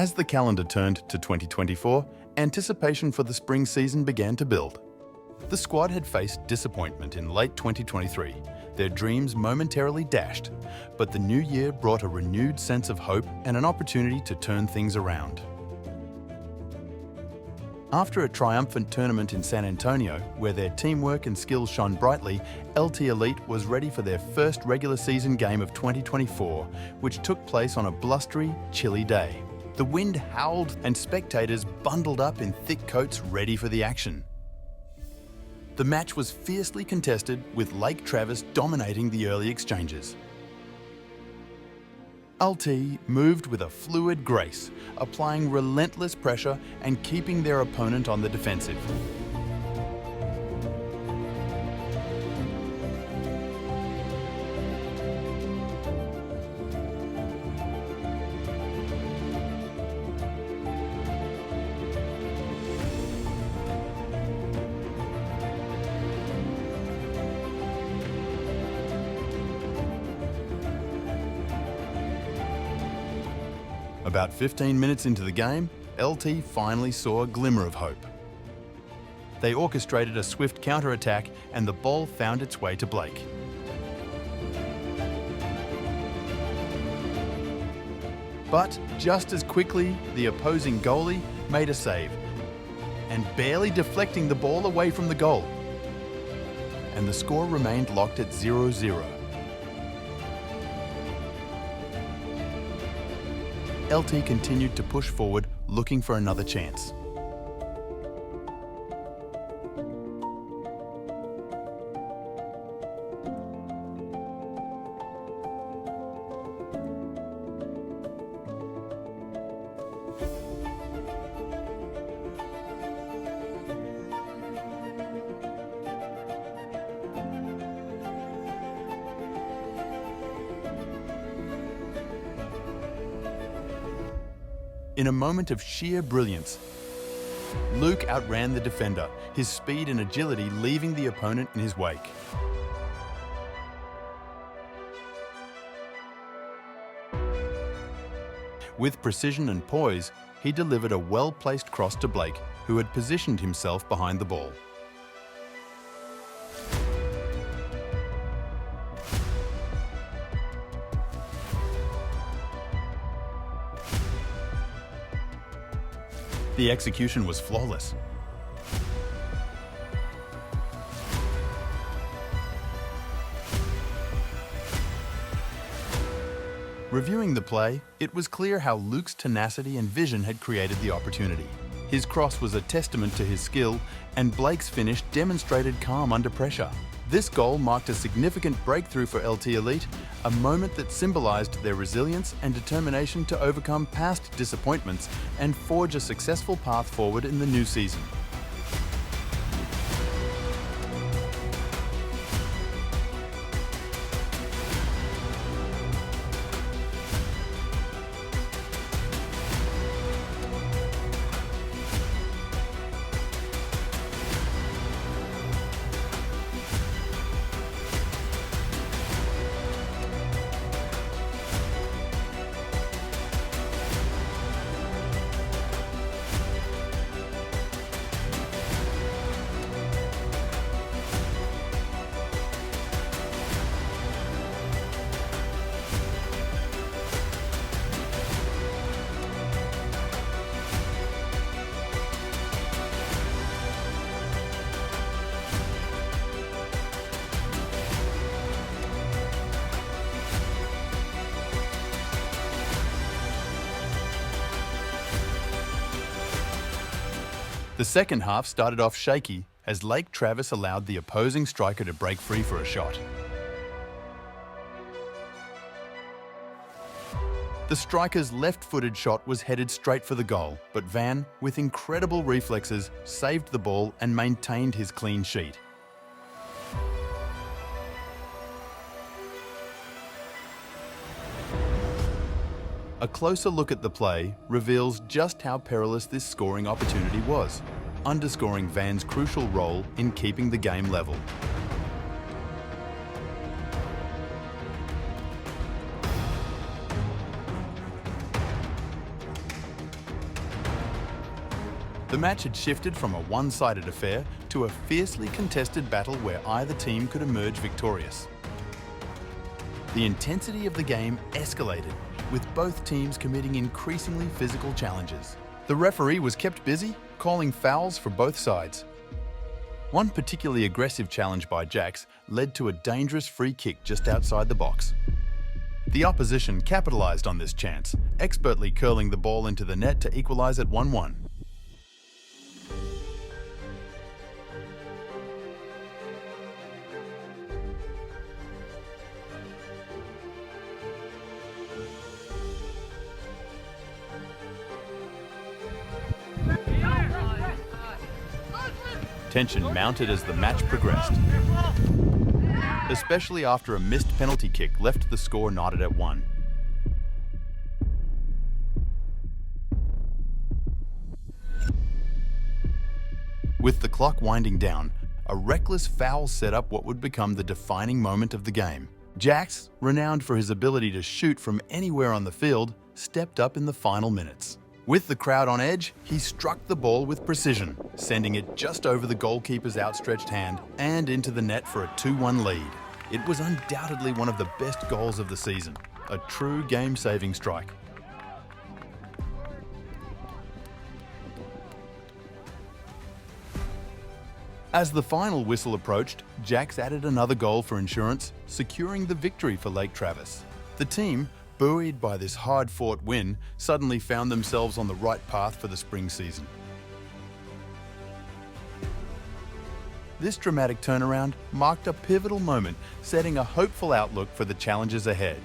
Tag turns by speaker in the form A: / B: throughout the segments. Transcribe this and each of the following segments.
A: As the calendar turned to 2024, anticipation for the spring season began to build. The squad had faced disappointment in late 2023, their dreams momentarily dashed, but the new year brought a renewed sense of hope and an opportunity to turn things around. After a triumphant tournament in San Antonio, where their teamwork and skills shone brightly, LTE Elite was ready for their first regular season game of 2024, which took place on a blustery, chilly day. The wind howled and spectators bundled up in thick coats ready for the action. The match was fiercely contested, with Lake Travis dominating the early exchanges. LTE moved with a fluid grace, applying relentless pressure and keeping their opponent on the defensive. About 15 minutes into the game, LTE finally saw a glimmer of hope. They orchestrated a swift counter-attack and the ball found its way to Blake. But just as quickly, the opposing goalie made a save and barely deflecting the ball away from the goal. And the score remained locked at 0-0. LTE continued to push forward, looking for another chance. In a moment of sheer brilliance, Luke outran the defender, his speed and agility leaving the opponent in his wake. With precision and poise, he delivered a well-placed cross to Blake, who had positioned himself behind the ball. The execution was flawless. Reviewing the play, it was clear how Luke's tenacity and vision had created the opportunity. His cross was a testament to his skill, and Blake's finish demonstrated calm under pressure. This goal marked a significant breakthrough for LTE Elite, a moment that symbolized their resilience and determination to overcome past disappointments and forge a successful path forward in the new season. The second half started off shaky as Lake Travis allowed the opposing striker to break free for a shot. The striker's left-footed shot was headed straight for the goal, but Van, with incredible reflexes, saved the ball and maintained his clean sheet. A closer look at the play reveals just how perilous this scoring opportunity was, underscoring Van's crucial role in keeping the game level. The match had shifted from a one-sided affair to a fiercely contested battle where either team could emerge victorious. The intensity of the game escalated, with both teams committing increasingly physical challenges. The referee was kept busy, calling fouls for both sides. One particularly aggressive challenge by Jax led to a dangerous free kick just outside the box. The opposition capitalised on this chance, expertly curling the ball into the net to equalise at 1-1. Tension mounted as the match progressed, especially after a missed penalty kick left the score knotted at 1. With the clock winding down, a reckless foul set up what would become the defining moment of the game. Jax, renowned for his ability to shoot from anywhere on the field, stepped up in the final minutes. With the crowd on edge, he struck the ball with precision, sending it just over the goalkeeper's outstretched hand and into the net for a 2-1 lead. It was undoubtedly one of the best goals of the season, a true game-saving strike. As the final whistle approached, Jax added another goal for insurance, securing the victory for Lake Travis. The team, buoyed by this hard-fought win, suddenly found themselves on the right path for the spring season. This dramatic turnaround marked a pivotal moment, setting a hopeful outlook for the challenges ahead.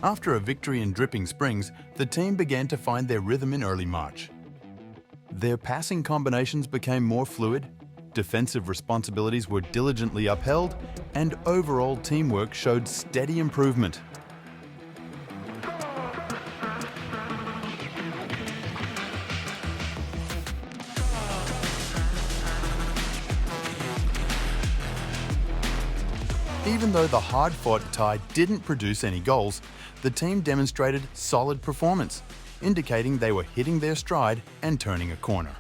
A: After a victory in Dripping Springs, the team began to find their rhythm in early March. Their passing combinations became more fluid, defensive responsibilities were diligently upheld, and overall teamwork showed steady improvement. Even though the hard-fought tie didn't produce any goals, the team demonstrated solid performance, indicating they were hitting their stride and turning a corner.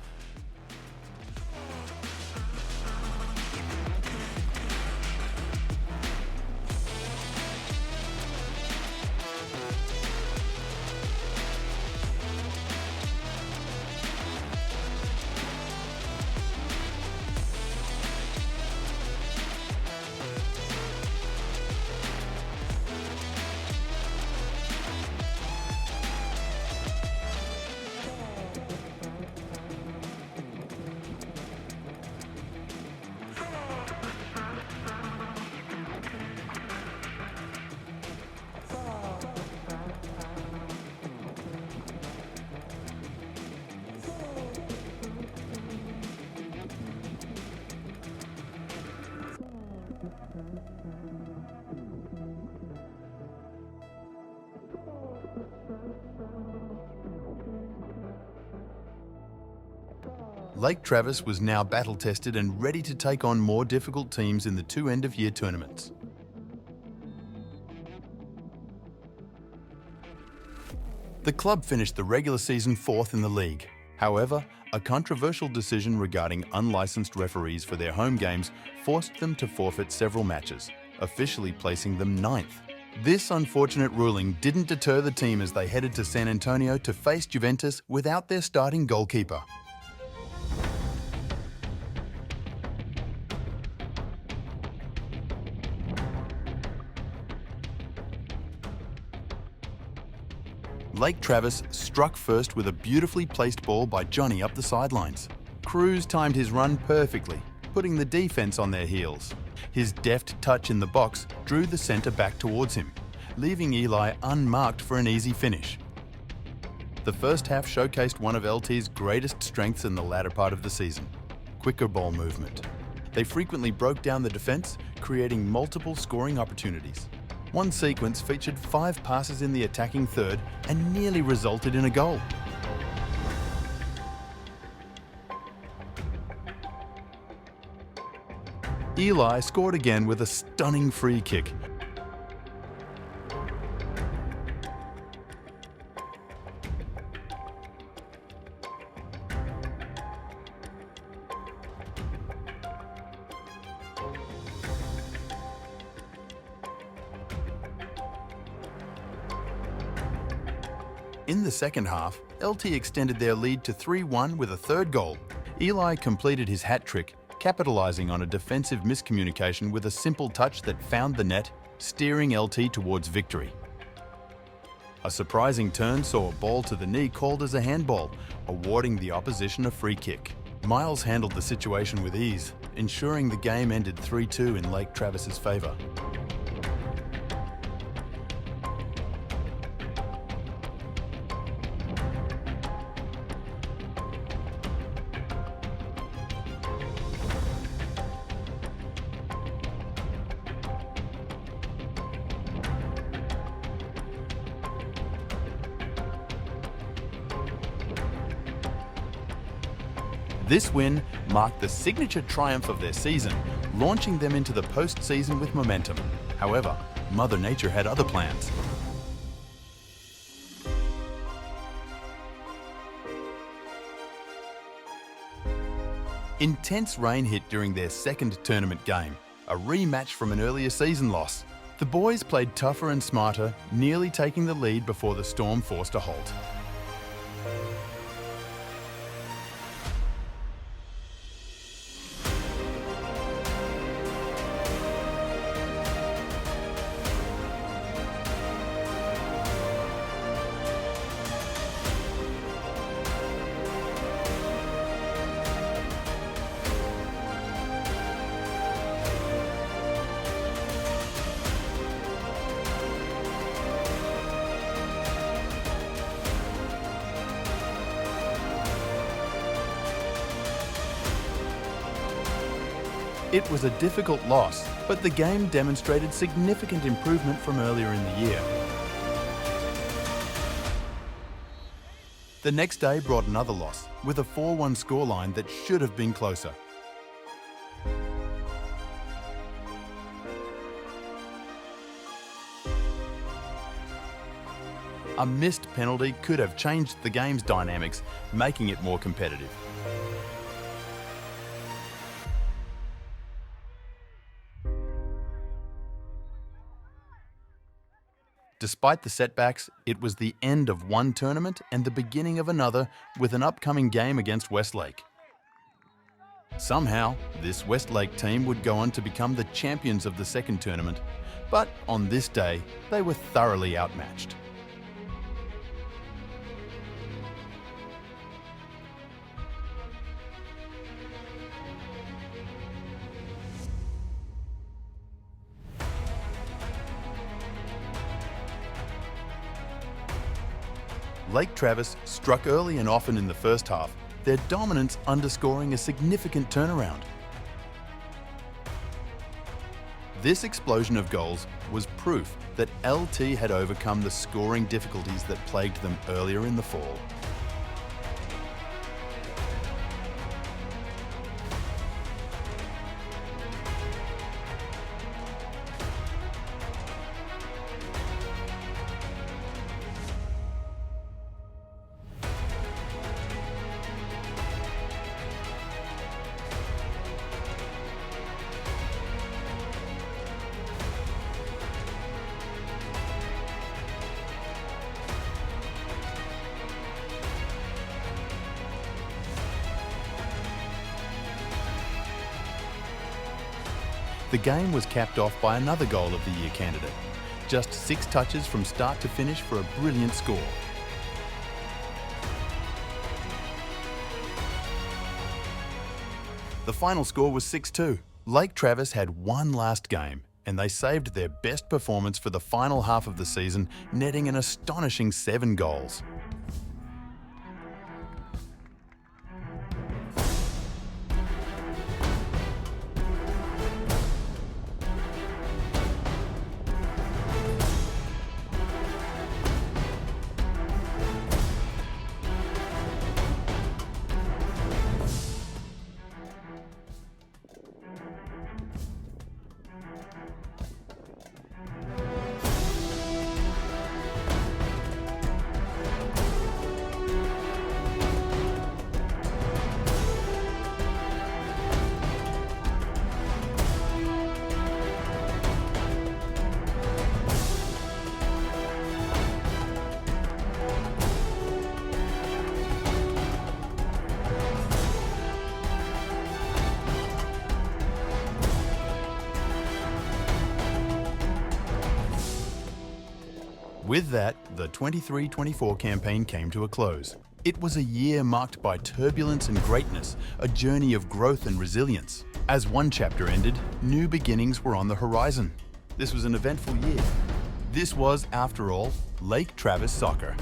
A: Lake Travis was now battle-tested and ready to take on more difficult teams in the two end-of-year tournaments. The club finished the regular season 4th in the league. However, a controversial decision regarding unlicensed referees for their home games forced them to forfeit several matches, officially placing them 9th. This unfortunate ruling didn't deter the team as they headed to San Antonio to face Juventus without their starting goalkeeper. Lake Travis struck first with a beautifully placed ball by Johnny up the sidelines. Cruz timed his run perfectly, putting the defense on their heels. His deft touch in the box drew the centre back towards him, leaving Eli unmarked for an easy finish. The first half showcased one of LT's greatest strengths in the latter part of the season: quicker ball movement. They frequently broke down the defence, creating multiple scoring opportunities. One sequence featured 5 passes in the attacking third and nearly resulted in a goal. Eli scored again with a stunning free kick. In the second half, LT extended their lead to 3-1 with a third goal. Eli completed his hat trick, capitalising on a defensive miscommunication with a simple touch that found the net, steering LT towards victory. A surprising turn saw a ball to the knee called as a handball, awarding the opposition a free kick. Miles handled the situation with ease, ensuring the game ended 3-2 in Lake Travis's favour. This win marked the signature triumph of their season, launching them into the postseason with momentum. However, Mother Nature had other plans. Intense rain hit during their second tournament game, a rematch from an earlier season loss. The boys played tougher and smarter, nearly taking the lead before the storm forced a halt. It was a difficult loss, but the game demonstrated significant improvement from earlier in the year. The next day brought another loss, with a 4-1 scoreline that should have been closer. A missed penalty could have changed the game's dynamics, making it more competitive. Despite the setbacks, it was the end of one tournament and the beginning of another with an upcoming game against Westlake. Somehow, this Westlake team would go on to become the champions of the second tournament, but on this day, they were thoroughly outmatched. Lake Travis struck early and often in the first half, their dominance underscoring a significant turnaround. This explosion of goals was proof that LT had overcome the scoring difficulties that plagued them earlier in the fall. The game was capped off by another goal of the year candidate. Just 6 touches from start to finish for a brilliant score. The final score was 6-2. Lake Travis had one last game, and they saved their best performance for the final half of the season, netting an astonishing 7 goals. With that, the 23-24 campaign came to a close. It was a year marked by turbulence and greatness, a journey of growth and resilience. As one chapter ended, new beginnings were on the horizon. This was an eventful year. This was, after all, Lake Travis Soccer.